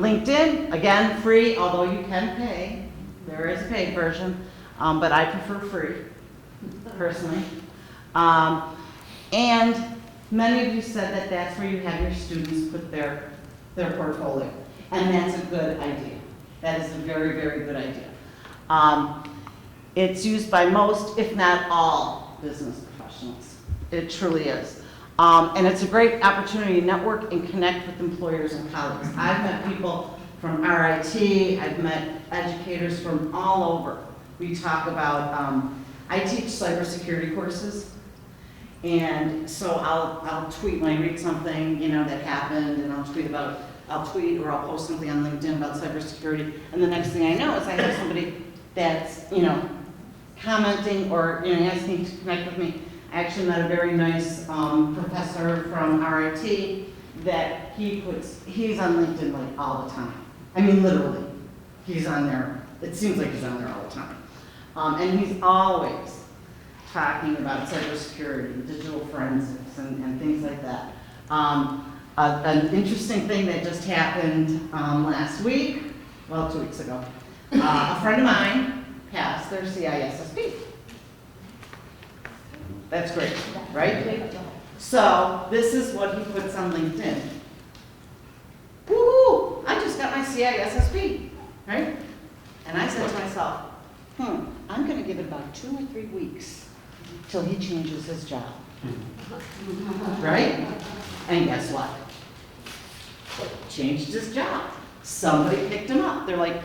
LinkedIn, again, free, although you can pay. There is a paid version, but I prefer free, personally. And many of you said that that's where you have your students put their portfolio. And that's a good idea. That is a very, very good idea. It's used by most, if not all, business professionals. It truly is. And it's a great opportunity to network and connect with employers and colleagues. I've met people from RIT, I've met educators from all over. We talk about, I teach cybersecurity courses, and so I'll tweet when I read something, that happened, and I'll tweet or I'll post something on LinkedIn about cybersecurity, and the next thing I know is I have somebody that's, commenting or, asking to connect with me. I actually met a very nice professor from RIT that he's on LinkedIn like all the time. I mean, literally, he's on there. It seems like he's on there all the time. And he's always talking about cybersecurity, digital forensics, and things like that. An interesting thing that just happened last week, well, 2 weeks ago. A friend of mine passed their CISSP. That's great, right? So this is what he puts on LinkedIn. Woo-hoo, I just got my CISSP, right? And I said to myself, I'm going to give it about 2 or 3 weeks till he changes his job. Right? And guess what? Changed his job. Somebody picked him up. They're like,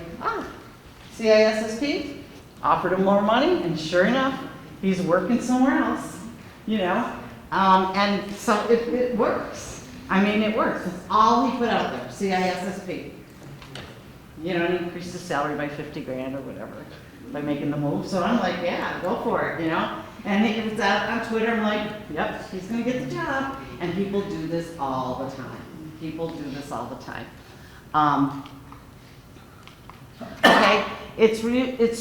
CISSP, offered him more money, and sure enough, he's working somewhere else, and so it works. I mean, it works. It's all he put out there, CISSP. And he increased his salary by 50 grand or whatever by making the move. So I'm like, yeah, go for it, And it's out on Twitter, I'm like, yep, he's gonna get the job. And people do this all the time. People do this all the time. Okay, it's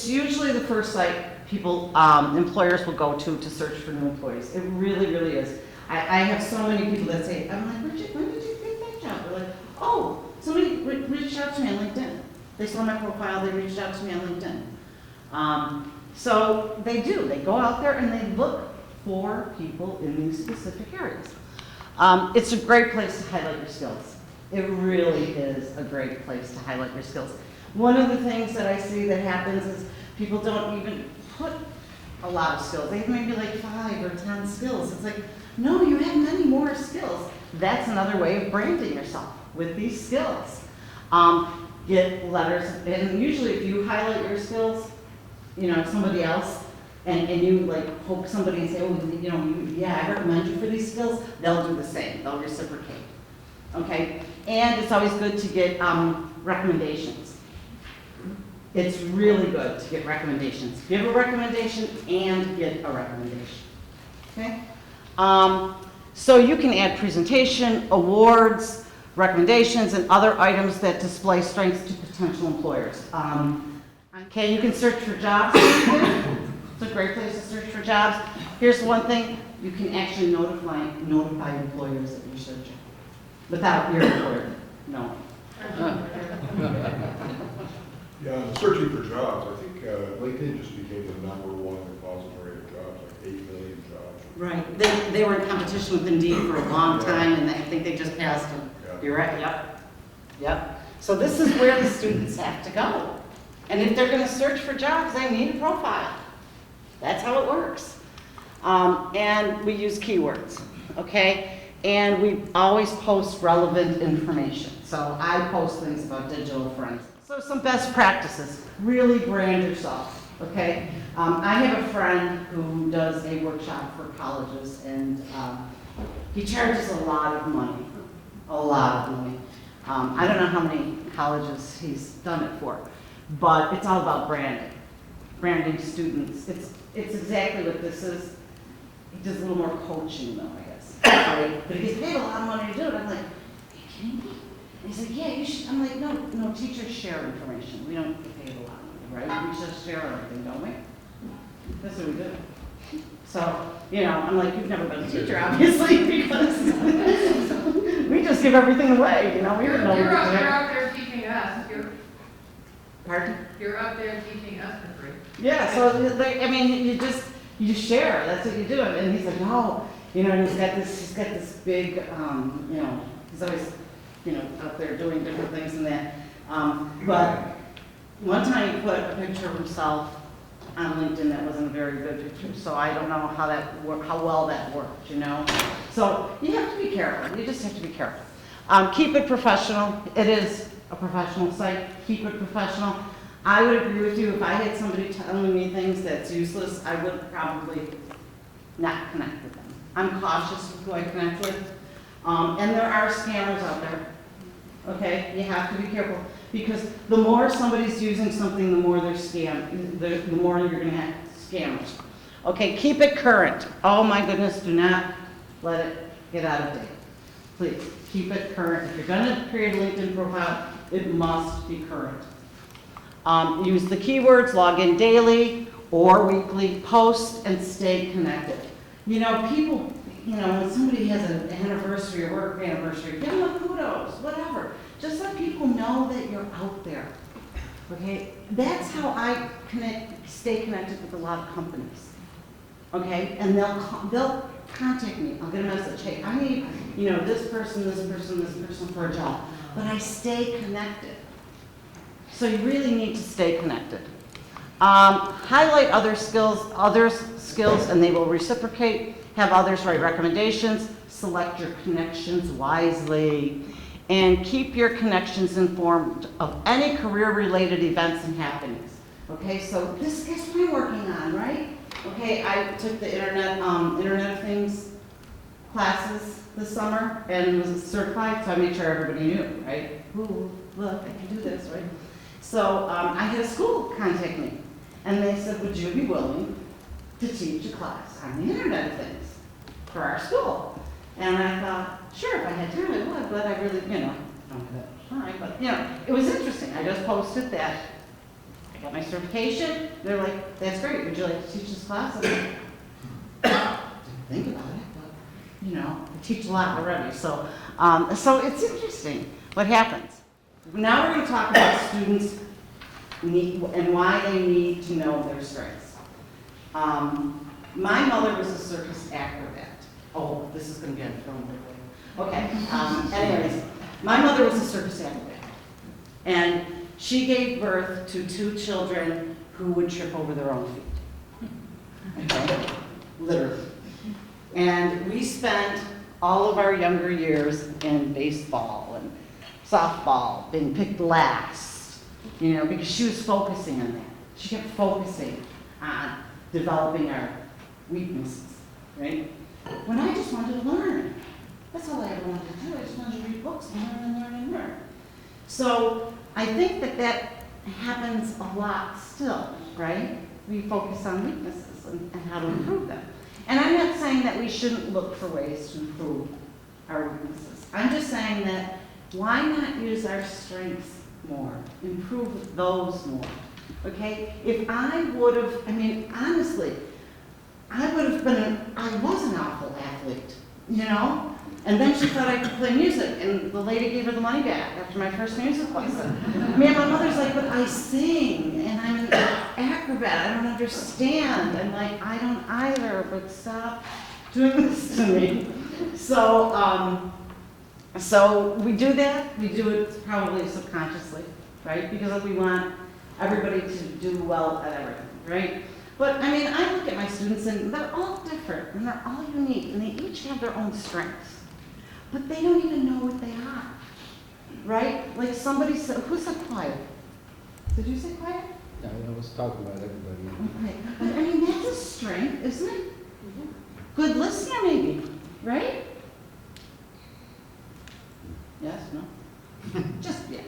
usually the first site employers will go to search for new employees. It really, really is. I have so many people that say, I'm like, when did you get that job? They're like, oh, somebody reached out to me on LinkedIn. They saw my profile, they reached out to me on LinkedIn. So they do. They go out there and they look for people in these specific areas. It's a great place to highlight your skills. It really is a great place to highlight your skills. One of the things that I see that happens is people don't even put a lot of skills. They have maybe like 5 or 10 skills. It's like, no, you have many more skills. That's another way of branding yourself with these skills. Get letters, and usually if you highlight your skills, somebody else, and you like poke somebody and say, oh, I recommend you for these skills, they'll do the same. They'll reciprocate. Okay? And it's always good to get recommendations. It's really good to get recommendations. Give a recommendation and get a recommendation. Okay? So you can add presentation, awards, recommendations, and other items that display strengths to potential employers. Okay, you can search for jobs. It's a great place to search for jobs. Here's one thing, you can actually notify employers that you're searching without your employer knowing. Yeah, searching for jobs, I think LinkedIn just became the #1 repository of jobs, like 8 million jobs. Right, they were in competition with Indeed for a long time, and I think they just passed them. Yeah. You're right, yep. So this is where the students have to go. And if they're gonna search for jobs, they need a profile. That's how it works. And we use keywords, okay? And we always post relevant information. So I post things about digital forensics. So some best practices, really brand yourself, okay? I have a friend who does a workshop for colleges, and he charges a lot of money, I don't know how many colleges he's done it for, but it's all about branding students. It's exactly what this is. He does a little more coaching though, I guess, right? But he gets paid a lot of money to do it. I'm like, are you kidding me? And he's like, yeah, you should. I'm like, no, teachers share information. We don't get paid a lot of money, right? We just share everything, don't we? That's what we do. So, I'm like, you've never been a teacher, obviously, because we just give everything away, we don't know what to do. You're out there teaching us. us, Pardon? you're up there teaching us for free. Yeah, so, like, I mean, you share, that's what you do, and he's like, no, you know, and he's got this big, you know, he's always, you know, out there doing different things and that, but one time he put a picture of himself on LinkedIn that wasn't a very good picture, so I don't know how well that worked, you know? So you have to be careful, you just have to be careful. Keep it professional, it is a professional site, keep it professional. I would agree with you, if I had somebody telling me things that's useless, I would probably not connect with them. I'm cautious with who I connect with, and there are scammers out there, okay? You have to be careful, because the more somebody's using something, the more they're the more you're gonna have scammers. Okay, keep it current. Oh my goodness, do not let it get out of date. Please, keep it current. If you're gonna create a LinkedIn profile, it must be current. Use the keywords, log in daily or weekly, post and stay connected. You know, people, you know, when somebody has an anniversary or work anniversary, give them a kudos, whatever. Just let people know that you're out there, okay? That's how I stay connected with a lot of companies, okay? And they'll contact me. I'll get a message, hey, I need, you know, this person for a job. But I stay connected. So you really need to stay connected. Highlight others' skills, and they will reciprocate. Have others write recommendations. Select your connections wisely. And keep your connections informed of any career-related events and happenings. Okay, so this is what I'm working on, right? Okay, I took the Internet of Things classes this summer and was certified, so I made sure everybody knew, right? Ooh, look, I can do this, right? So I had a school contact me, and they said, would you be willing to teach a class on the Internet of Things for our school? And I thought, sure, if I had time, I would, but I really, you know, don't have that time, but, you know, it was interesting. I just posted that. I got my certification. They're like, that's great. Would you like to teach this class? I'm like, didn't think about it, but, you know, I teach a lot already. So, so it's interesting what happens. Now we're going to talk about students and why they need to know their strengths. My mother was a circus acrobat. Oh, this is going to get thrown away. Okay. Anyways, my mother was a circus acrobat, and she gave birth to 2 children who would trip over their own feet. Okay, literally. And we spent all of our younger years in baseball and softball, being picked last, you know, because she was focusing on that. She kept focusing on developing our weaknesses, right? When I just wanted to learn. That's all I ever wanted to do. I just wanted to read books and learn and learn and learn. So I think that happens a lot still, right? We focus on weaknesses and how to improve them. And I'm not saying that we shouldn't look for ways to improve our weaknesses. I'm just saying that why not use our strengths more, improve those more, okay? If I would have, I mean, honestly, I was an awful athlete, you know? And then she thought I could play music, and the lady gave her the money back after my first music lesson. I mean, my mother's like, but I sing, and I'm an acrobat, I don't understand. I'm like, I don't either, but stop doing this to me. So, so we do that, we do it probably subconsciously, right? Because we want everybody to do well at everything, right? But I mean, I look at my students and they're all different and they're all unique and they each have their own strengths. But they don't even know what they are, right? Like somebody said, who said quiet? Did you say quiet? Yeah, I was talking about everybody. Okay, but I mean, that's a strength, isn't it? Good listener maybe, right? Yes, no? Just, yeah.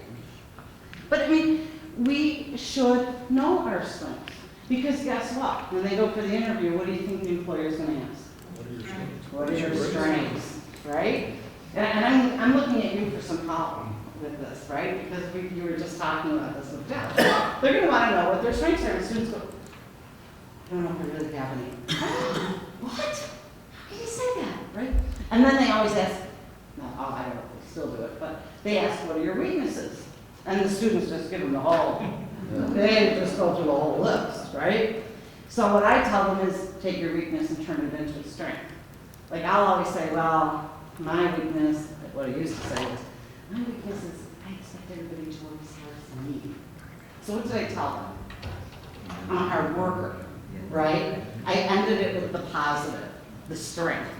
But I mean, we should know our strengths. Because guess what? When they go for the interview, what do you think the employer is going to ask? What are your strengths? Right? And I'm looking at you for some help with this, right? Because you were just talking about this with Jeff. They're going to want to know what their strengths are. And students go, I don't know if I really have any. What? How can you say that? Right? And then they always ask, no, I don't know if they still do it, but they ask, what are your weaknesses? And the students just give them the whole, they just go through the whole list, right? So what I tell them is take your weakness and turn it into a strength. Like I'll always say, well, my weakness, what I used to say was, my weakness is I expect everybody to work as hard as me. So what did I tell them? I'm a hard worker, right? I ended it with the positive, the strength.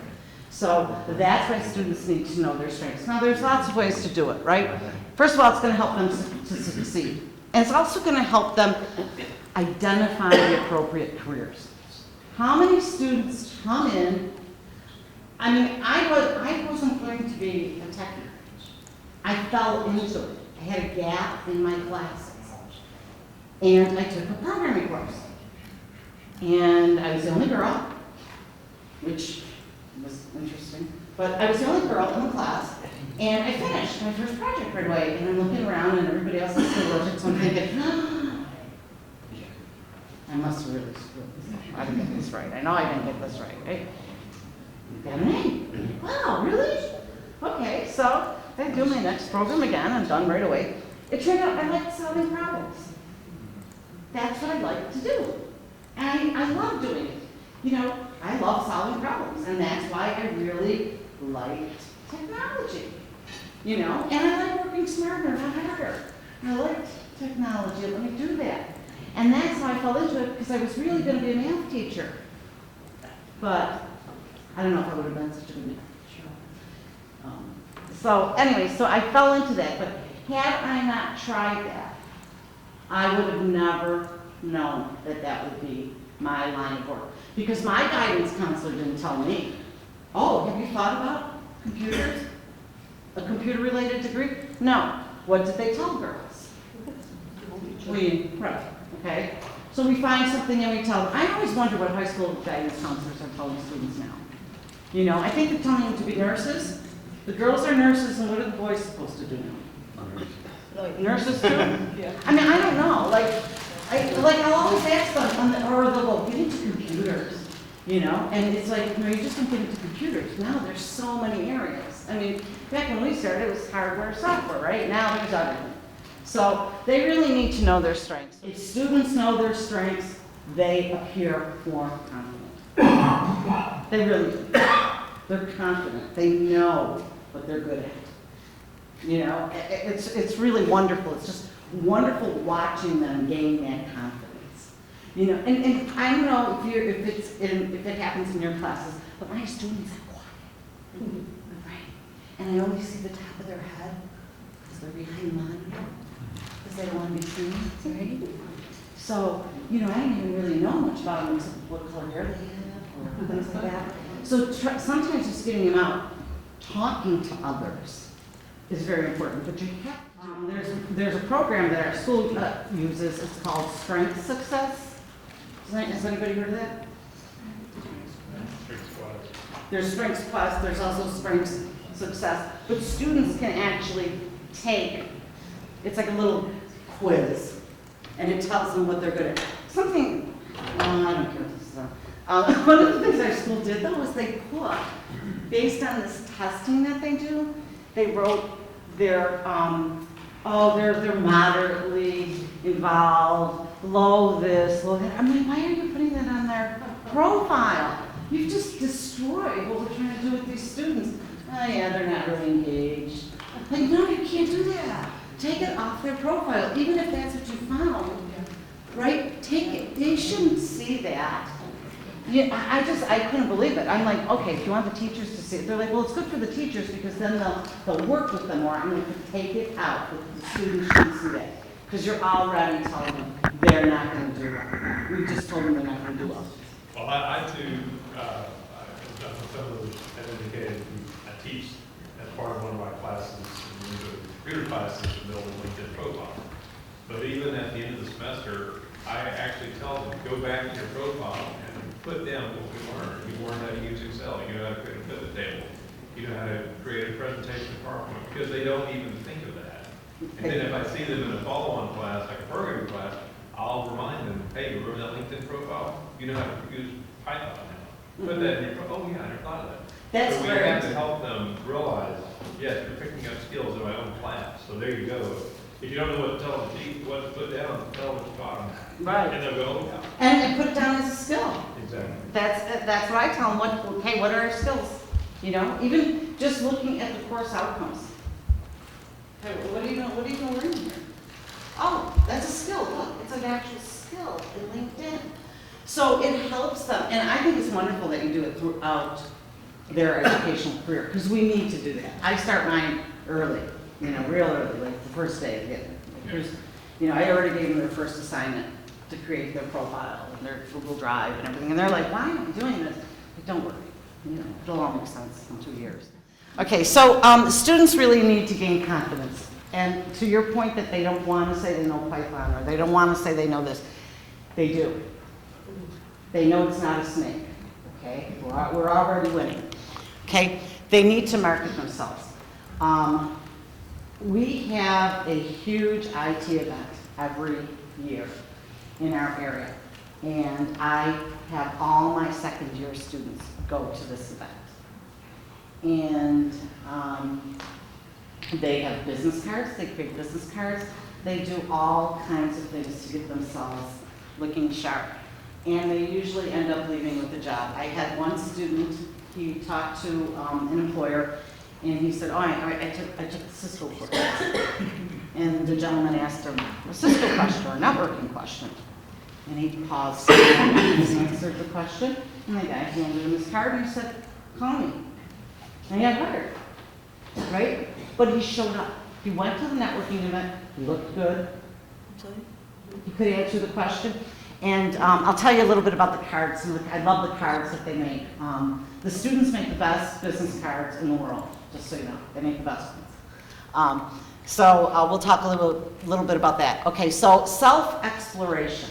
So that's why students need to know their strengths. Now there's lots of ways to do it, right? First of all, it's going to help them to succeed. And it's also going to help them identify the appropriate careers. How many students come in? I mean, I wasn't going to be a technician. I fell into it. I had a gap in my classes. And I took a programming course. And I was the only girl, which was interesting. But I was the only girl in the class. And I finished my first project right away. And I'm looking around and everybody else is still working. So I'm thinking, I must have really screwed this up. I didn't get this right. I know I didn't get this right. Got an A. Wow, really? Okay, so I do my next program again. I'm done right away. It turned out I liked solving problems. That's what I like to do. And I love doing it. You know, I love solving problems. And that's why I really liked technology. You know, and I like working smarter, not harder. I liked technology. Let me do that. And that's how I fell into it, because I was really going to be a math teacher. But I don't know if I would have been such a good math teacher. So anyway, so I fell into that. But had I not tried that, I would have never known that that would be my line of work. Because my guidance counselor didn't tell me, oh, have you thought about computers? A computer-related degree? No. What did they tell girls? Right, okay? So we find something and we tell them. I always wonder what high school guidance counselors are telling students now. You know, I think they're telling them to be nurses. The girls are nurses, and what are the boys supposed to do now? Nurses too? Yeah. I mean, I don't know. I'll always ask them, or they'll go, get into computers. You know, and it's like, no, you just don't get into computers. Now there's so many areas. I mean, back when we started, it was hardware, software, right? Now there's everything. So they really need to know their strengths. If students know their strengths, they appear more confident. They really do. They're confident. They know what they're good at. You know, it's really wonderful. It's just wonderful watching them gain that confidence. You know, and I don't know if it happens in your classes, but my students are quiet, right? And I always see the top of their head because they're behind monitor, because they don't want to be seen, right? So, you know, I don't even really know much about them except what color hair they have or things like that. So sometimes just getting them out, talking to others is very important. But you have there's a program that our school uses. It's called Strength Success. Has anybody heard of that? There's Strengths Plus, there's also Strengths Success. But students can actually take, it's like a little quiz, and it tells them what they're good at. Something, I don't care what this is. One of the things our school did though was they put, based on this testing that they do, they wrote their, they're moderately involved, low this, low that. I mean, why are you putting that on their profile? You've just destroyed what we're trying to do with these students. Oh yeah, they're not really engaged. Like, no, you can't do that. Take it off their profile, even if that's what you found, right? Take it. They shouldn't see that. Yeah, I couldn't believe it. I'm like, okay, if you want the teachers to see it, they're like, well, it's good for the teachers because then they'll work with them more. I'm like, take it out. The students shouldn't see that. Because you're already telling them they're not going to do well. We just told them they're not going to do well. Well, I too, as fellow had indicated, I teach as part of one of my classes, computer classes, to build a LinkedIn profile. But even at the end of the semester, I actually tell them, go back to your profile and put down what we learned. You learned how to use Excel, you know how to create a pivot table, you know how to create a presentation in PowerPoint, because they don't even think of that. And then if I see them in a follow-on class, like a programming class, I'll remind them, hey, you remember that LinkedIn profile? You know how to use Python now. Put that in your profile. Oh yeah, I never thought of that. That's so we great. have to help them realize, yes, you're picking up skills in my own class. So there you go. if you don't know what to tell them, what to put down, tell them what you taught them. Right. And they'll go, yeah, And put it down as a skill. exactly. That's what I tell them, what are our skills? You know, even just looking at the course outcomes. Okay, what are you gonna learn here? Oh, that's a skill, look, it's an actual skill in LinkedIn. So it helps them, and I think it's wonderful that you do it throughout their educational career, because we need to do that. I start mine early, you know, real early, like the first day of getting it. You know, I already gave them their first assignment to create their profile and their Google Drive and everything, and they're like, why am I doing this? But don't worry, you know, it'll all make sense in 2 years. Okay, so students really need to gain confidence. And to your point that they don't want to say they know Python, or they don't want to say they know this, they do. They know it's not a snake, okay? We're already winning, okay? They need to market themselves. We have a huge IT event every year in our area, and I have all my second-year students go to this event. And they have business cards, they create business cards, they do all kinds of things to get themselves looking sharp. And they usually end up leaving with a job. I had one student, he talked to an employer, and he said, oh, I took the Cisco course. And the gentleman asked him a Cisco question or a networking question. And he paused, and he answered the question, and the guy handed him his card, and he said, call me. And he got hired, right? But he showed up. He went to the networking event, he looked good, he could answer the question. And I'll tell you a little bit about the cards. I love the cards that they make. The students make the best business cards in the world, just so you know. They make the best ones. So we'll talk a little bit about that. Okay, so self-exploration.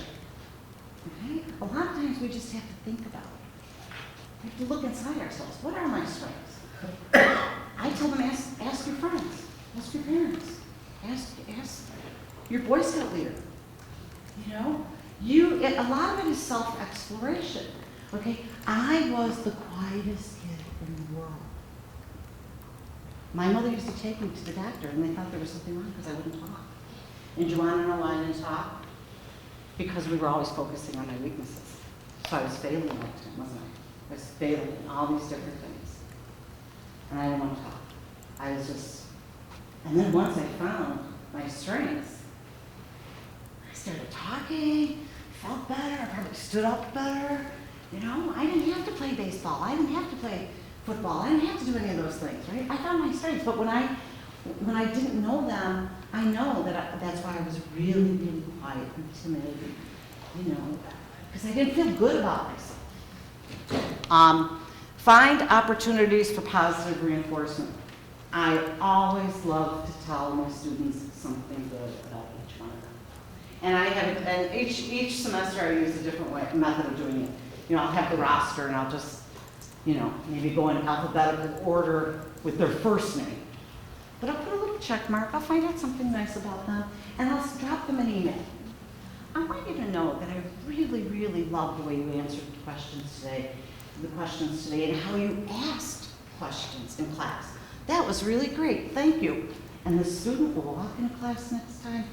Okay? A lot of times we just have to think about it. We have to look inside ourselves. What are my strengths? I tell them, ask your friends, ask your parents, ask your Boy Scout leader. You know? A lot of it is self-exploration, okay? I was the quietest kid in the world. My mother used to take me to the doctor, and they thought there was something wrong because I wouldn't talk. And Joanna and I didn't talk because we were always focusing on my weaknesses. So I was failing all the time, wasn't I? I was failing in all these different things. And I didn't want to talk. I was just, and then once I found my strengths, I started talking, felt better, I probably stood up better. You know, I didn't have to play baseball. I didn't have to play football. I didn't have to do any of those things, right? I found my strengths, but when I didn't know them, I know that that's why I was really, really quiet and timid, you know, because I didn't feel good about myself. Find opportunities for positive reinforcement. I always love to tell my students something good about each one of them. And each semester I use a different method of doing it. You know, I'll have the roster and I'll just, you know, maybe go in alphabetical order with their first name. But I'll put a little check mark, I'll find out something nice about them, and I'll drop them an email. I want you to know that I really, really love the way you answered the questions today, and how you asked questions in class. That was really great, thank you. And the student will walk into class next time,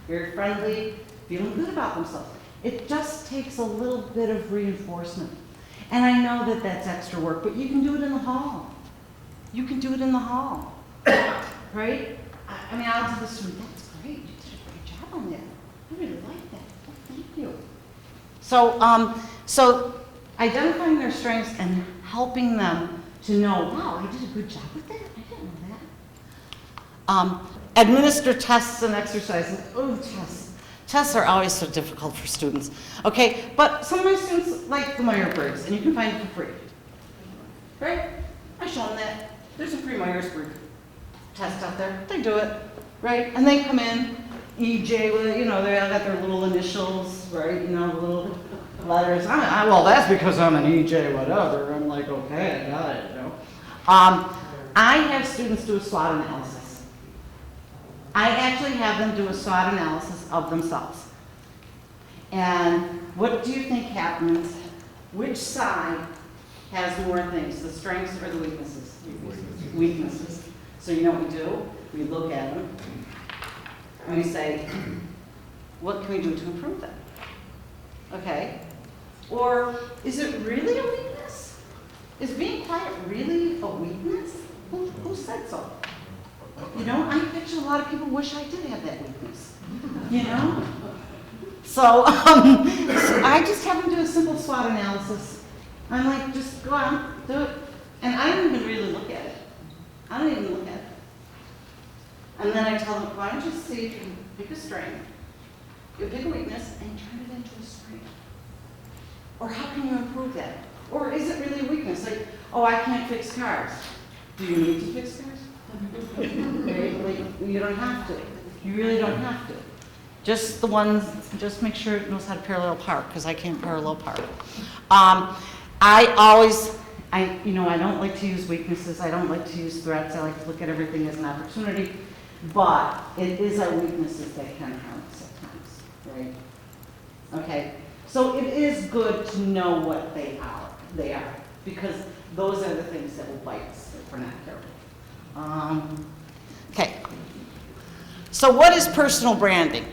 very friendly, feeling good about themselves. It just takes a little bit of reinforcement. And I know that that's extra work, but you can do it in the hall. You can do it in the hall, right? I mean, I'll tell the student, that's great, you did a great job on that. I really like that, well, thank you. So identifying their strengths and helping them to know, wow, I did a good job with that, I didn't know that. Administer tests and exercises. Oh, tests. Tests are always so difficult for students. Okay, but some of my students like the Myers-Briggs, and you can find it for free. Right? I show them that. There's a free Myers-Briggs test out there. They do it, right? And they come in, EJ, you know, they all got their little initials, right? You know, the little letters. Well, that's because I'm an EJ whatever. I'm like, okay, I got it, you know. I have students do a SWOT analysis. I actually have them do a SWOT analysis of themselves. And what do you think happens? Which side has more things, the strengths or the weaknesses? Weaknesses. So you know what we do? We look at them and we say, what can we do to improve them? Okay? Or is it really a weakness? Is being quiet really a weakness? Who said so? You know, I bet you a lot of people wish I did have that weakness. You know? So, so I just have them do a simple SWOT analysis. I'm like, just go on, do it. And I don't even really look at it. I don't even look at it. And then I tell them, why don't you see if you can pick a strength, you pick a weakness, and turn it into a strength. Or how can you improve that? Or is it really a weakness? Like, oh, I can't fix cars. Do you need to fix cars? Like, you don't have to. You really don't have to. Just the ones, just make sure it knows how to parallel park, because I can't parallel park. I always, I don't like to use weaknesses. I don't like to use threats. I like to look at everything as an opportunity. But it is our weaknesses that can harm us at times, right? Okay, so it is good to know what they are, because those are the things that will bite us if we're not careful. Okay, so what is personal branding?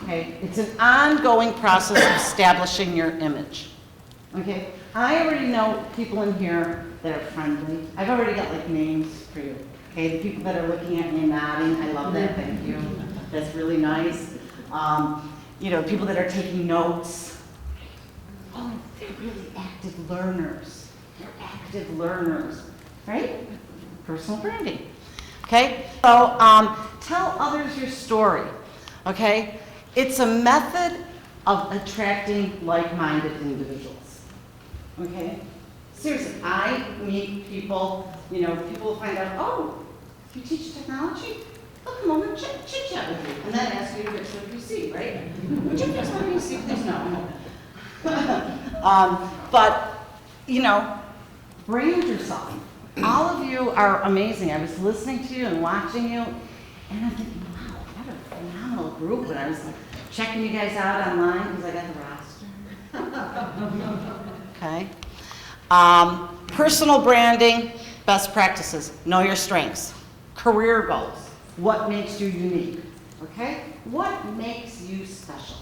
Okay, it's an ongoing process of establishing your image. Okay, I already know people in here that are friendly. I've already got like names for you. Okay, the people that are looking at me and nodding, I love that, thank you. That's really nice. You know, people that are taking notes. Oh, they're really active learners. They're active learners, right? Personal branding. Okay, so tell others your story. Okay, it's a method of attracting like-minded individuals. Okay, seriously, I meet people, you know, people will find out, oh, you teach technology? I'll come over and chit-chat with you, and then ask you to fix what you see, right? Would you fix what you see, please? No. But, you know, brand yourself. All of you are amazing. I was listening to you and watching you, and I'm thinking, wow, what a phenomenal group. And I was like, checking you guys out online because I got the roster. Okay. Personal branding, best practices. Know your strengths. Career goals. What makes you unique? Okay? What makes you special?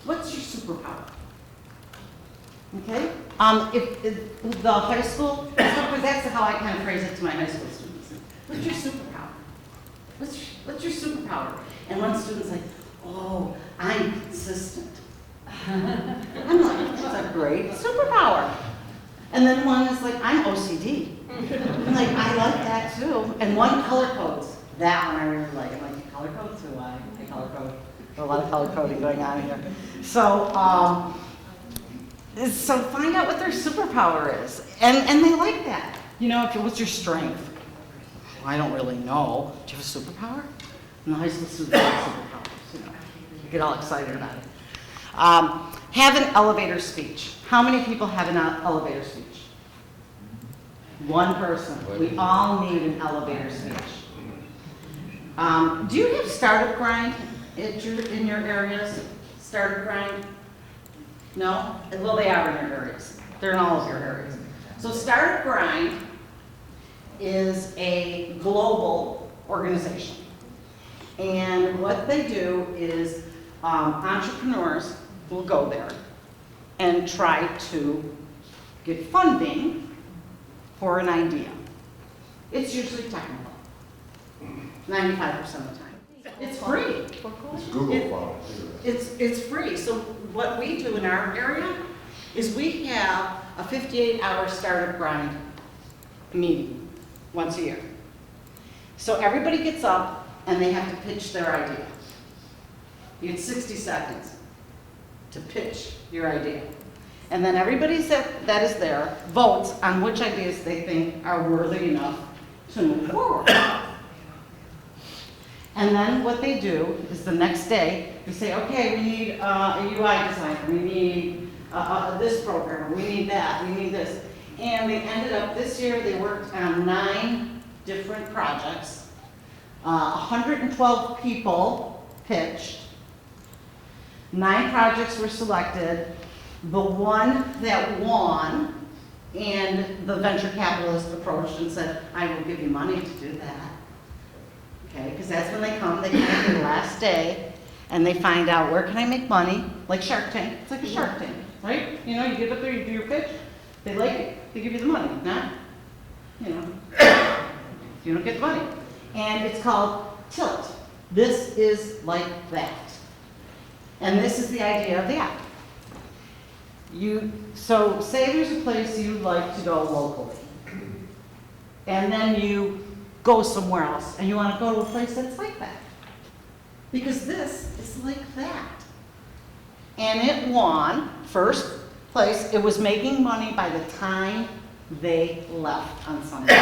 What's your superpower? Okay? If the high school, because that's how I kind of phrase it to my high school students. What's your superpower? What's your superpower? And one student's like, oh, I'm consistent. I'm like, that's a great superpower. And then one is like, I'm OCD. I'm like, I like that too. And one color codes. That one I really like. I'm like, color code too. I color code. There's a lot of color coding going on here. So, so find out what their superpower is. And they like that. You know, what's your strength? Well, I don't really know. Do you have a superpower? And the high school students have superpowers. You know, you get all excited about it. Have an elevator speech. How many people have an elevator speech? One person. We all need an elevator speech. Do you have startup grind in your areas? Startup grind? No? Well, they are in your areas. They're in all of your areas. So Startup Grind is a global organization. And what they do is entrepreneurs will go there and try to get funding for an idea. It's usually technical, 95% of the time. It's free. It's Google file. It's free. So what we do in our area is we have a 58-hour Startup Grind meeting once a year. So everybody gets up and they have to pitch their idea. You get 60 seconds to pitch your idea. And then everybody that is there votes on which ideas they think are worthy enough to move forward. And then what they do is the next day, they say, okay, we need a UI designer, we need this programmer, we need that, we need this. And they ended up, this year, they worked on 9 different projects. 112 people pitched. 9 projects were selected. The one that won And the venture capitalist approached and said, I will give you money to do that. Okay, because that's when they come, they come in the last day, and they find out, where can I make money? Like Shark Tank, it's like a Shark Tank, right? You know, you get up there, you do your pitch, they like it, they give you the money, not, you know, you don't get the money. And it's called Tilt. This is like that. And this is the idea of the app. So say there's a place you like to go locally, and then you go somewhere else, and you want to go to a place that's like that. Because this is like that. And it won first place. It was making money by the time they left on Sunday.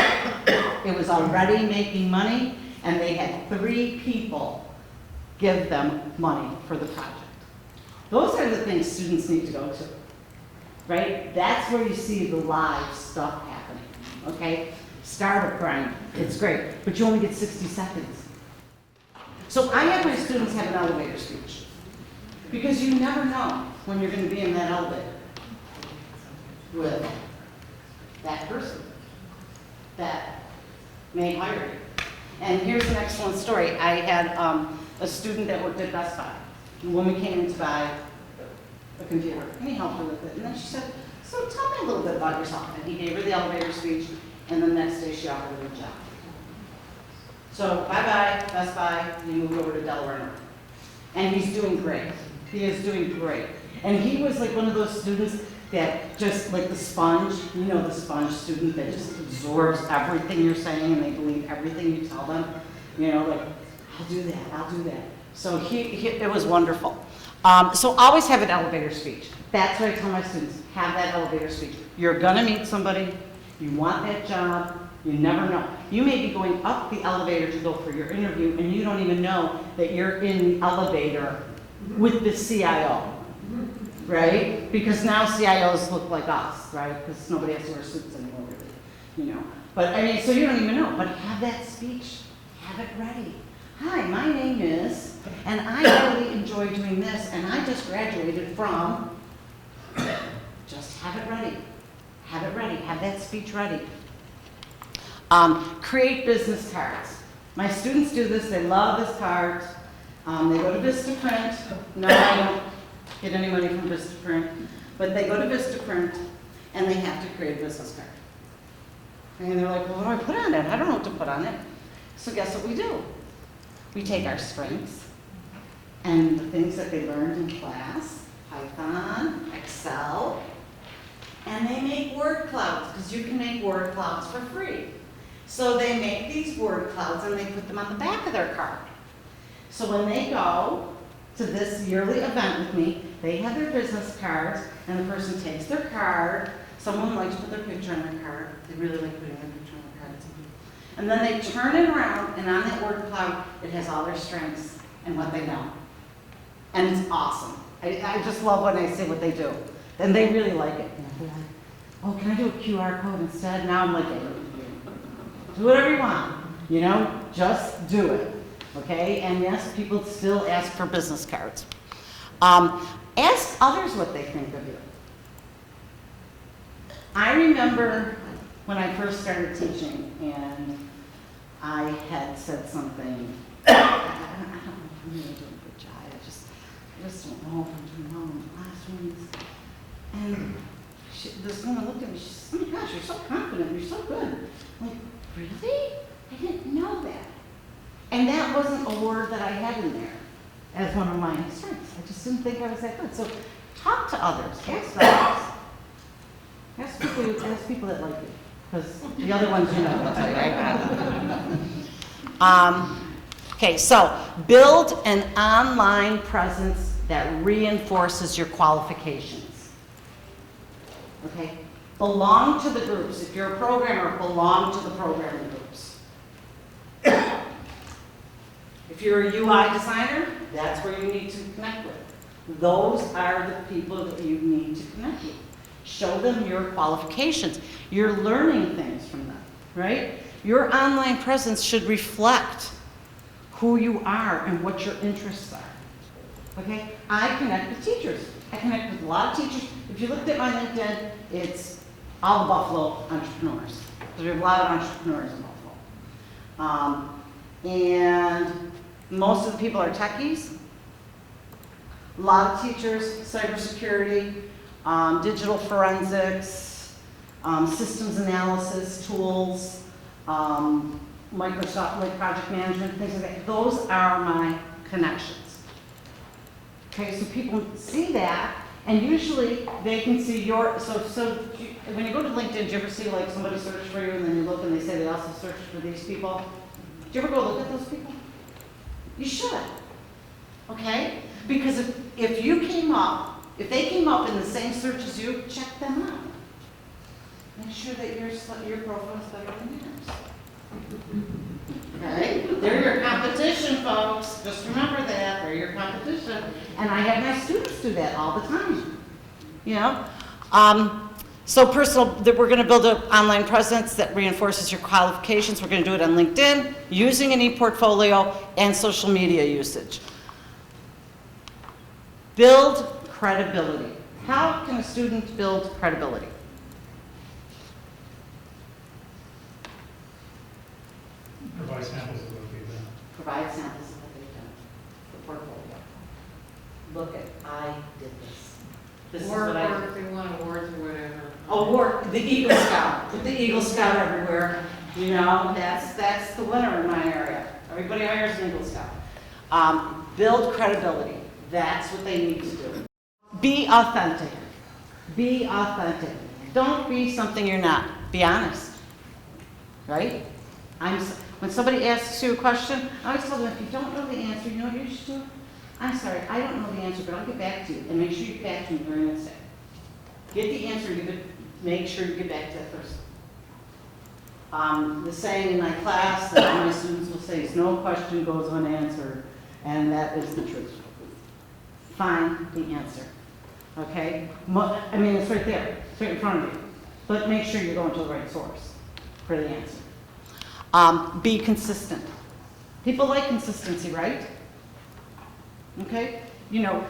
It was already making money, and they had 3 people give them money for the project. Those are the things students need to go to, right? That's where you see the live stuff happening, okay? Startup grind, it's great, but you only get 60 seconds. So I have my students have an elevator speech, because you never know when you're going to be in that elevator with that person that may hire you. And here's an excellent story. I had a student that worked at Best Buy. And when we came in to buy a computer, and he helped her with it. And then she said, so tell me a little bit about yourself. And he gave her the elevator speech, and the next day she offered her a job. So bye-bye, Best Buy, he moved over to Delaware now. And he's doing great. He is doing great. And he was like one of those students that just like the sponge, you know, the sponge student that just absorbs everything you're saying and they believe everything you tell them. You know, like, I'll do that, I'll do that. So it was wonderful. So always have an elevator speech. That's what I tell my students, have that elevator speech. You're gonna meet somebody, you want that job, you never know. You may be going up the elevator to go for your interview and you don't even know that you're in the elevator with the CIO, right? Because now CIOs look like us, right? Because nobody has to wear suits anymore, really, you know. But I mean, so you don't even know, but have that speech, have it ready. Hi, my name is, and I really enjoy doing this, and I just graduated from, just have it ready. Have it ready, have that speech ready. Create business cards. My students do this, they love this card. They go to Vistaprint. No, I don't get any money from Vistaprint, but they go to Vistaprint and they have to create a business card. And they're like, well, what do I put on it? I don't know what to put on it. So guess what we do? We take our strengths and the things that they learned in class, Python, Excel, and they make word clouds, because you can make word clouds for free. So they make these word clouds and they put them on the back of their card. So when they go to this yearly event with me, they have their business cards, and the person takes their card. Someone likes to put their picture on their card. They really like putting their picture on their card. And then they turn it around, and on that word cloud, it has all their strengths and what they know. And it's awesome. I just love when I see what they do. And they really like it. And they're like, oh, can I do a QR code instead? Now I'm like, do whatever you want. You know, just do it. Okay? And yes, people still ask for business cards. Ask others what they think of you. I remember when I first started teaching, and I had said something, I don't know if I'm really doing a good job. I just don't know if I'm doing well in the classrooms. And this woman looked at me, she said, oh my gosh, you're so confident, you're so good. I'm like, really? I didn't know that. And that wasn't a word that I had in there as one of my strengths. I just didn't think I was that good. So talk to others, ask others. Ask people that like you, because the other ones you know, I'll tell you, right? Okay, so build an online presence that reinforces your qualifications. Okay? Belong to the groups. If you're a programmer, belong to the programming groups. If you're a UI designer, that's where you need to connect with. Those are the people that you need to connect with. Show them your qualifications. You're learning things from them, right? Your online presence should reflect who you are and what your interests are. Okay? I connect with teachers. I connect with a lot of teachers. If you looked at my LinkedIn, it's all the Buffalo entrepreneurs. Because we have a lot of entrepreneurs in Buffalo. And most of the people are techies. A lot of teachers, cybersecurity, digital forensics, systems analysis tools, Microsoft, like project management, things like that. Those are my connections. Okay, so people see that, and usually they can see your, when you go to LinkedIn, do you ever see like somebody search for you and then you look and they say they also searched for these people? Do you ever go look at those people? You should, okay? Because if you came up, if they came up in the same search as you, check them out. Make sure that your profile is better than theirs. Okay? They're your competition, folks. Just remember that. They're your competition. And I have my students do that all the time. You know? So that we're going to build an online presence that reinforces your qualifications. We're going to do it on LinkedIn, using an e-portfolio, and social media usage. Build credibility. How can a student build credibility? Provide samples of what they've done. Provide samples of what they've done. The portfolio. Look at, I did this. This is Or what I if they want awards or whatever. Award, the Eagle Scout. Put the Eagle Scout everywhere. You know, that's the winner in my area. Everybody hires an Eagle Scout. Build credibility. That's what they need to do. Be authentic. Be authentic. Don't be something you're not. Be honest. Right? When somebody asks you a question, I always tell them, if you don't know the answer, you know what you should do? I'm sorry, I don't know the answer, but I'll get back to you. And make sure you get back to me during this day. Get the answer, make sure you get back to that person. The saying in my class that all my students will say is, no question goes unanswered, and that is the truth. Find the answer, okay? I mean, it's right there, it's right in front of you. But make sure you're going to the right source for the answer. Be consistent. People like consistency, right? Okay? You know,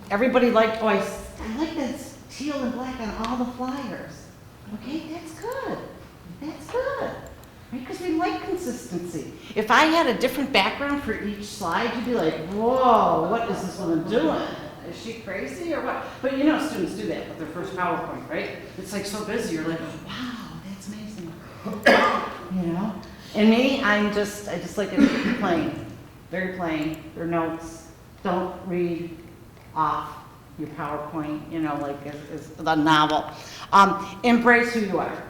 everybody liked, I like that teal and black on all the flyers. Okay, that's good. That's good. Right? Because we like consistency. If I had a different background for each slide, you'd be like, whoa, what is this woman doing? Is she crazy or what? But you know, students do that with their first PowerPoint, right? It's like so busy, you're like, wow, that's amazing. You know? And me, I just like it plain. Very plain. Their notes. Don't read off your PowerPoint, you know, like it's a novel. Embrace who you are.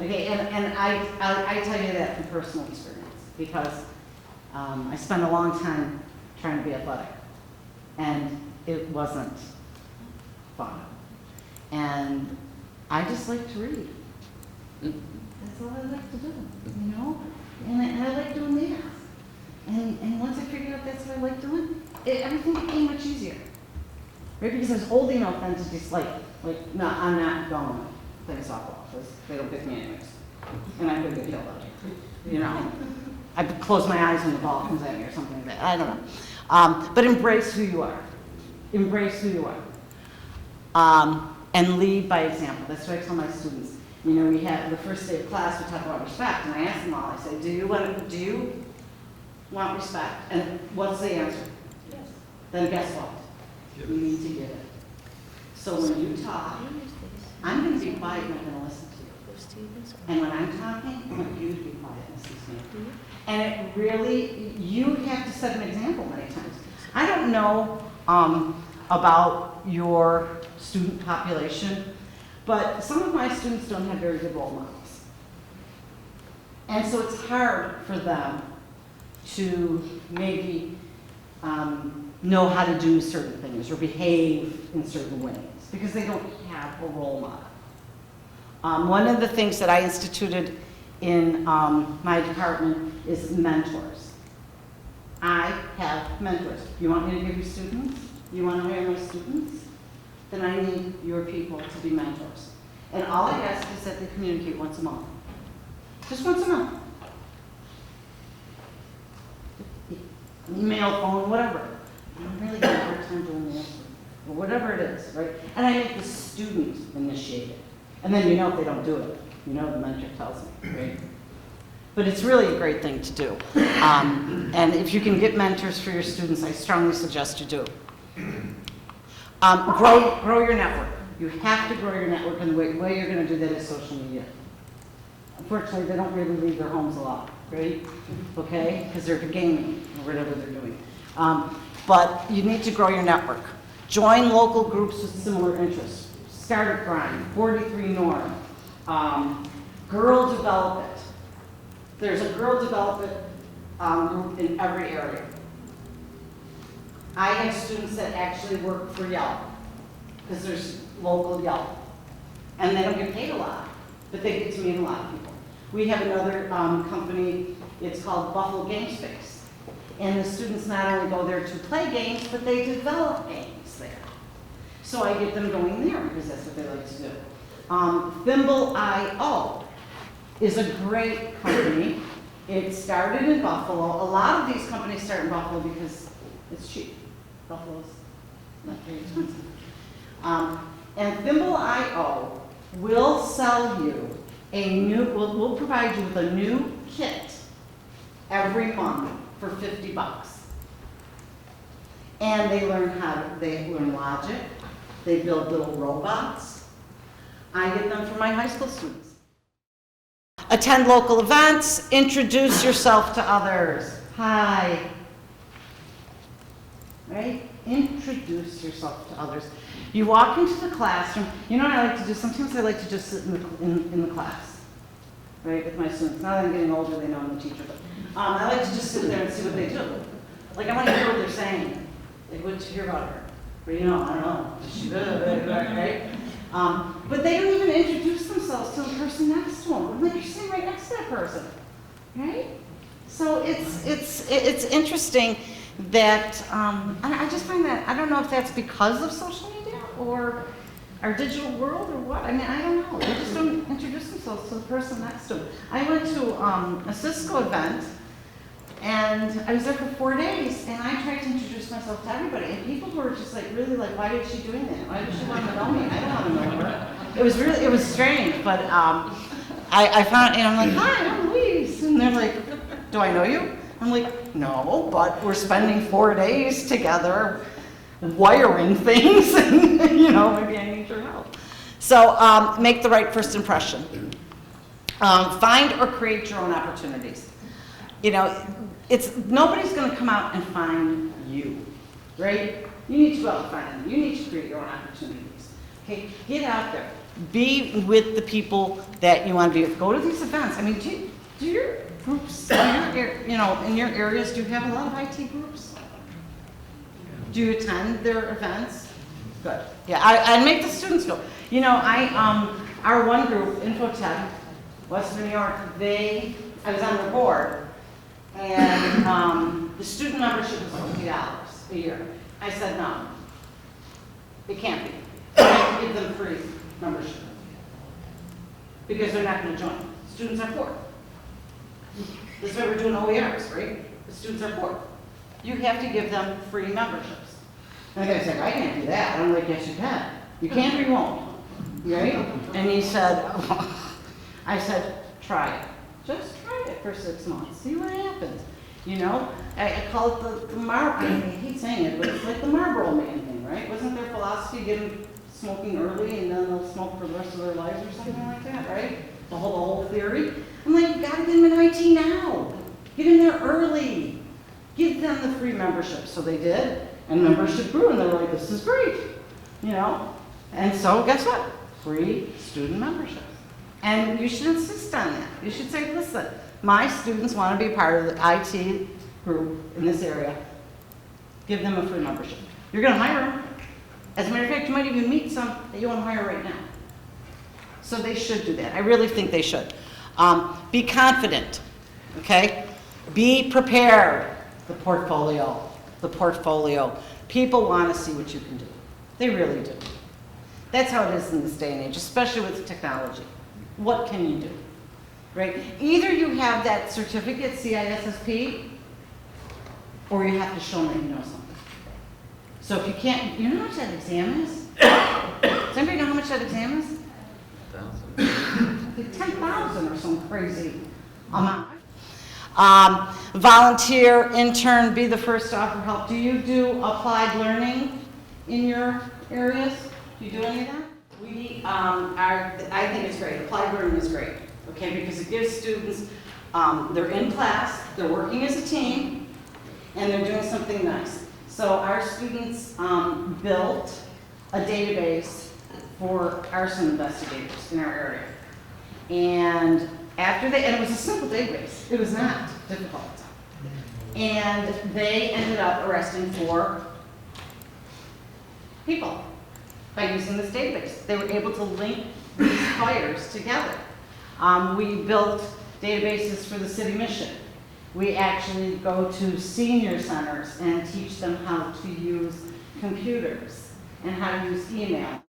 Okay, and I tell you that from personal experience because I spent a long time trying to be athletic, and it wasn't fun. And I just like to read. That's all I like to do, you know? And I like doing math. And once I figured out that's what I like doing, everything became much easier. Right? Because I was old enough then to just like, no, I'm not going to play softball because they don't pick me anyways. And I could get killed out here. You know? I could close my eyes when the ball comes at me or something like that. I don't know. But embrace who you are. Embrace who you are. And lead by example. That's what I tell my students. You know, we had the first day of class, we talk about respect, and I asked them all, I said, do you want respect? And what's the answer? Yes. Then guess what? You need to give it. So when you talk, I'm going to be quiet and I'm going to listen to you. And when I'm talking, I want you to be quiet and listen to me. And it really, you have to set an example many times. I don't know about your student population, but some of my students don't have very good role models. And so it's hard for them to maybe know how to do certain things or behave in certain ways because they don't have a role model. One of the things that I instituted in my department is mentors. I have mentors. You want me to give you students? You want to hire my students? Then I need your people to be mentors. And all I ask is that they communicate once a month. Just once a month. Email, phone, whatever. I'm really having a hard time doing this, or whatever it is, right? And I make the student initiate it. And then you know if they don't do it. You know the mentor tells them, right? But it's really a great thing to do. And if you can get mentors for your students, I strongly suggest you do. Grow your network. You have to grow your network, and the way you're going to do that is social media. Unfortunately, they don't really leave their homes a lot, right? Okay? Because they're gaming or whatever they're doing. But you need to grow your network. Join local groups with similar interests. Start a Grind, 43 Norm, Girl Develop It. There's a Girl Develop It group in every area. I have students that actually work for Yelp, because there's local Yelp. And they don't get paid a lot, but they get to meet a lot of people. We have another company, it's called Buffalo Game Space. And the students not only go there to play games, but they develop games there. So I get them going there because that's what they like to do. Thimble.io is a great company. It started in Buffalo. A lot of these companies start in Buffalo because it's cheap. Buffalo's not very expensive. And Thimble.io will sell you will provide you with a new kit every month for $50. And they learn logic. They build little robots. I get them for my high school students. Attend local events. Introduce yourself to others. Hi. Right? Introduce yourself to others. You walk into the classroom. You know what I like to do? Sometimes I like to just sit in the class, right, with my students. Now that I'm getting older, they know I'm the teacher. But I like to just sit there and see what they do. Like, I want to hear what they're saying. Like, what did you hear about her? Or, I don't know. She right? But they don't even introduce themselves to the person next to them. Like, you're sitting right next to that person, right? So it's interesting that, and I just find that, I don't know if that's because of social media or our digital world or what. I mean, I don't know. They just don't introduce themselves to the person next to them. I went to a Cisco event, and I was there for 4 days, and I tried to introduce myself to everybody, and people were just like, really like, why is she doing that? Why does she want to know me? I don't want to know her. It was strange, but I found, and I'm like, hi, I'm Louise, and they're like, do I know you? I'm like, no, but we're spending 4 days together wiring things, and maybe I need your help. So make the right first impression. Find or create your own opportunities. Nobody's going to come out and find you, right? You need to go out and find them. You need to create your own opportunities. Okay, get out there. Be with the people that you want to be with. Go to these events. I mean, do your groups, in your areas, do you have a lot of IT groups? Do you attend their events? Good. Yeah, I make the students go. Our one group, Infotech, Western New York, I was on their board, and the student membership was $50 a year. I said, no, it can't be. I give them free membership because they're not going to join. Students are poor. This is why we're doing OERs, right? The students are poor. You have to give them free memberships. And the guy said, I can't do that. I'm like, yes, you can. You can or you won't. Right? And he said, I said, try it. Just try it for 6 months. See what happens. I call it the Marlboro, I hate saying it, but it's like the Marlboro Man thing, right? Wasn't their philosophy get them smoking early and then they'll smoke for the rest of their lives or something like that, right? The whole theory. I'm like, you gotta get them in IT now. Get in there early. Give them the free membership. So they did, and membership grew, and they were like, this is great, And so guess what? Free student membership. And you should insist on that. You should say, listen, my students want to be part of the IT group in this area. Give them a free membership. You're going to hire them. As a matter of fact, you might even meet some that you want to hire right now. So they should do that. I really think they should. Be confident, okay? Be prepared. The portfolio. People want to see what you can do. They really do. That's how it is in this day and age, especially with technology. What can you do, right? Either you have that certificate, CISSP, or you have to show them that you know something. So if you can't, you know how much that exam is? Does anybody know how much that exam is? like 10,000 or some crazy amount. Volunteer, intern, be the first to offer help. Do you do applied learning in your areas? Do you do any of that? I think it's great. Applied learning is great, okay, because it gives students, they're in class, they're working as a team, and they're doing something nice. So our students built a database for arson investigators in our area. And and it was a simple database. It was not difficult. And they ended up arresting 4 people by using this database. They were able to link these fires together. We built databases for the city mission. We actually go to senior centers and teach them how to use computers and how to use email.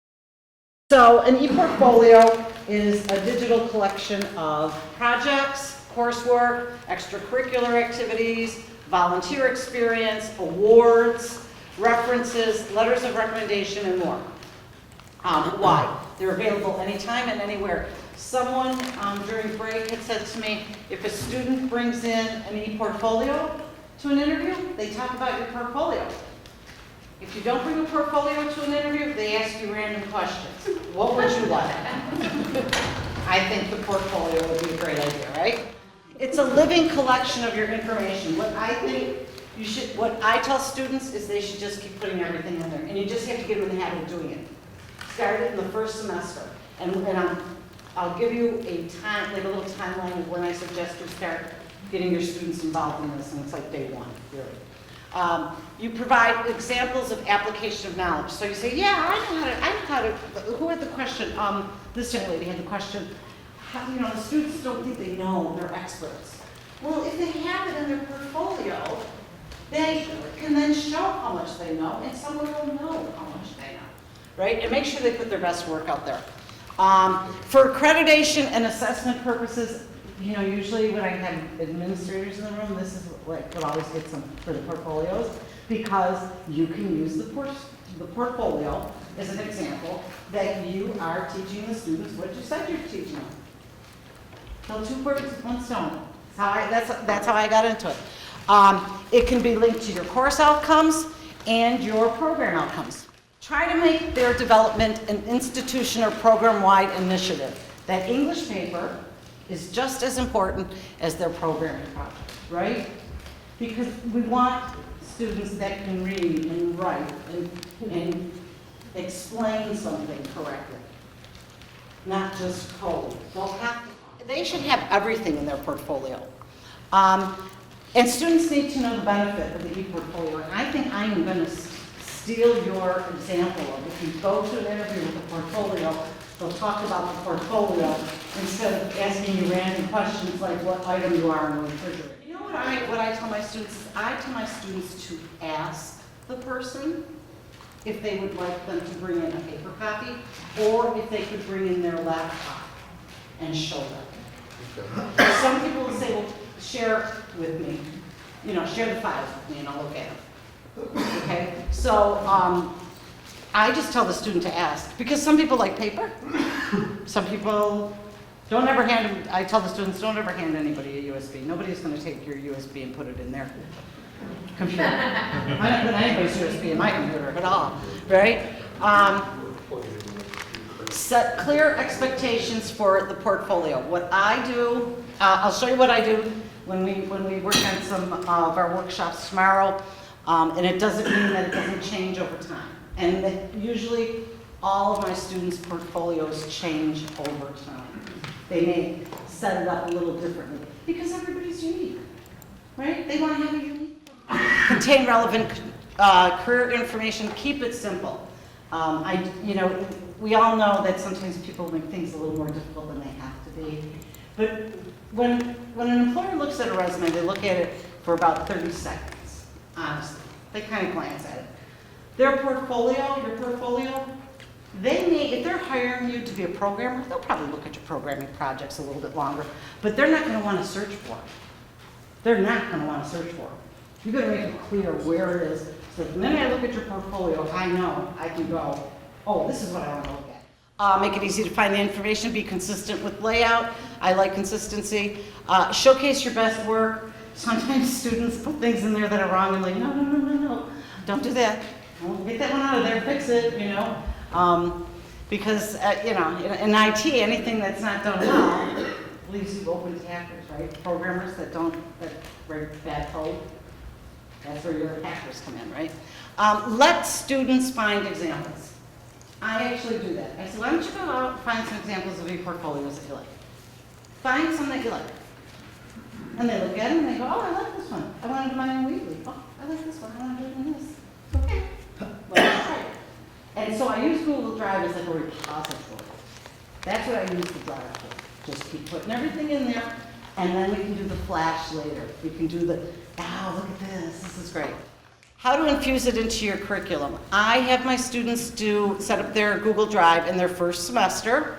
So an e-portfolio is a digital collection of projects, coursework, extracurricular activities, volunteer experience, awards, references, letters of recommendation, and more. Why? They're available anytime and anywhere. Someone during break had said to me, if a student brings in an e-portfolio to an interview, they talk about your portfolio. If you don't bring a portfolio to an interview, they ask you random questions. What would you like? I think the portfolio would be a great idea, right? It's a living collection of your information. What I tell students is they should just keep putting everything in there, and you just have to get them in the habit of doing it. Start it in the first semester, and I'll give you a little timeline of when I suggest you start getting your students involved in this, and it's like day 1, really. You provide examples of application of knowledge. So you say, yeah, I know how to, who had the question? This young lady had the question, the students don't think they know they're experts. Well, if they have it in their portfolio, they can then show how much they know, and someone will know how much they know, right? And make sure they put their best work out there. For accreditation and assessment purposes, usually when I have administrators in the room, this is what always gets them for the portfolios, because you can use the portfolio as an example that you are teaching the students what you said you're teaching them. Kill 2 birds with 1 stone. That's how I got into it. It can be linked to your course outcomes and your program outcomes. Try to make their development an institution or program-wide initiative. That English paper is just as important as their programming project, right? Because we want students that can read and write and explain something correctly, not just code. They should have everything in their portfolio. And students need to know the benefit of the e-portfolio. And I think I am going to steal your example of if you go to an interview with a portfolio, they'll talk about the portfolio instead of asking you random questions like what item you are in the refrigerator. You know what I tell my students is I tell my students to ask the person if they would like them to bring in a paper copy or if they could bring in their laptop and show them. Some people will say, well, share with me, share the files with me and I'll look at them. Okay, so I just tell the student to ask, because some people like paper. Some people don't ever hand, I tell the students, don't ever hand anybody a USB. Nobody's going to take your USB and put it in their computer. I don't put anybody's USB in my computer at all, right? Set clear expectations for the portfolio. What I do, I'll show you what I do when we work on some of our workshops tomorrow, and it doesn't mean that it doesn't change over time. And that usually all of my students' portfolios change over time. They may set it up a little differently because everybody's unique, right? They want to have a unique. Contain relevant career information. Keep it simple. We all know that sometimes people make things a little more difficult than they have to be. But when an employer looks at a resume, they look at it for about 30 seconds, honestly. They kind of glance at it. Your portfolio, if they're hiring you to be a programmer, they'll probably look at your programming projects a little bit longer, but they're not going to want to search for it. They're not going to want to search for it. You've got to make it clear where it is, so the minute I look at your portfolio, I know I can go, oh, this is what I want to look Make it easy to find the information, be consistent with layout. I like consistency. Showcase your best work. Sometimes students put things in there that are wrong. I'm like, no, no, no, no, no. Don't do that. Get that one out of there, fix it, you know. Because, you know, in IT, anything that's not done well leaves you open to hackers, right? Programmers that write bad code. That's where your hackers come in, right? Let students find examples. I actually do that. I say, why don't you go out and find some examples of your portfolios that you like? Find some that you like. And they look at it and they go, oh, I like this one. I want to do mine weekly. Oh, I like this one. I want to do it in this. Okay. Let's try it. And so I use Google Drive as like a repository. That's what I use the Drive for. Just keep putting everything in there, and then we can do the flash later. We can do the, oh, look at this. This is great. How to infuse it into your curriculum. I have my students set up their Google Drive in their first semester.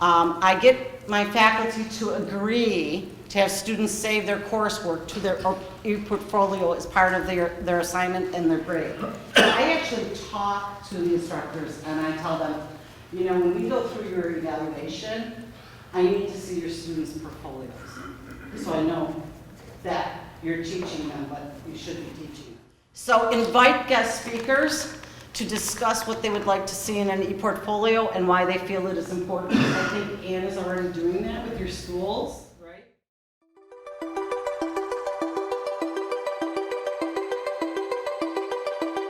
I get my faculty to agree to have students save their coursework to their e-portfolio as part of their assignment and their grade. I actually talk to the instructors and I tell them, you know, when we go through your evaluation, I need to see your students' portfolios. So I know that you're teaching them what you should be teaching. So invite guest speakers to discuss what they would like to see in an e-portfolio and why they feel it is important. I think Ann is already doing that with your schools.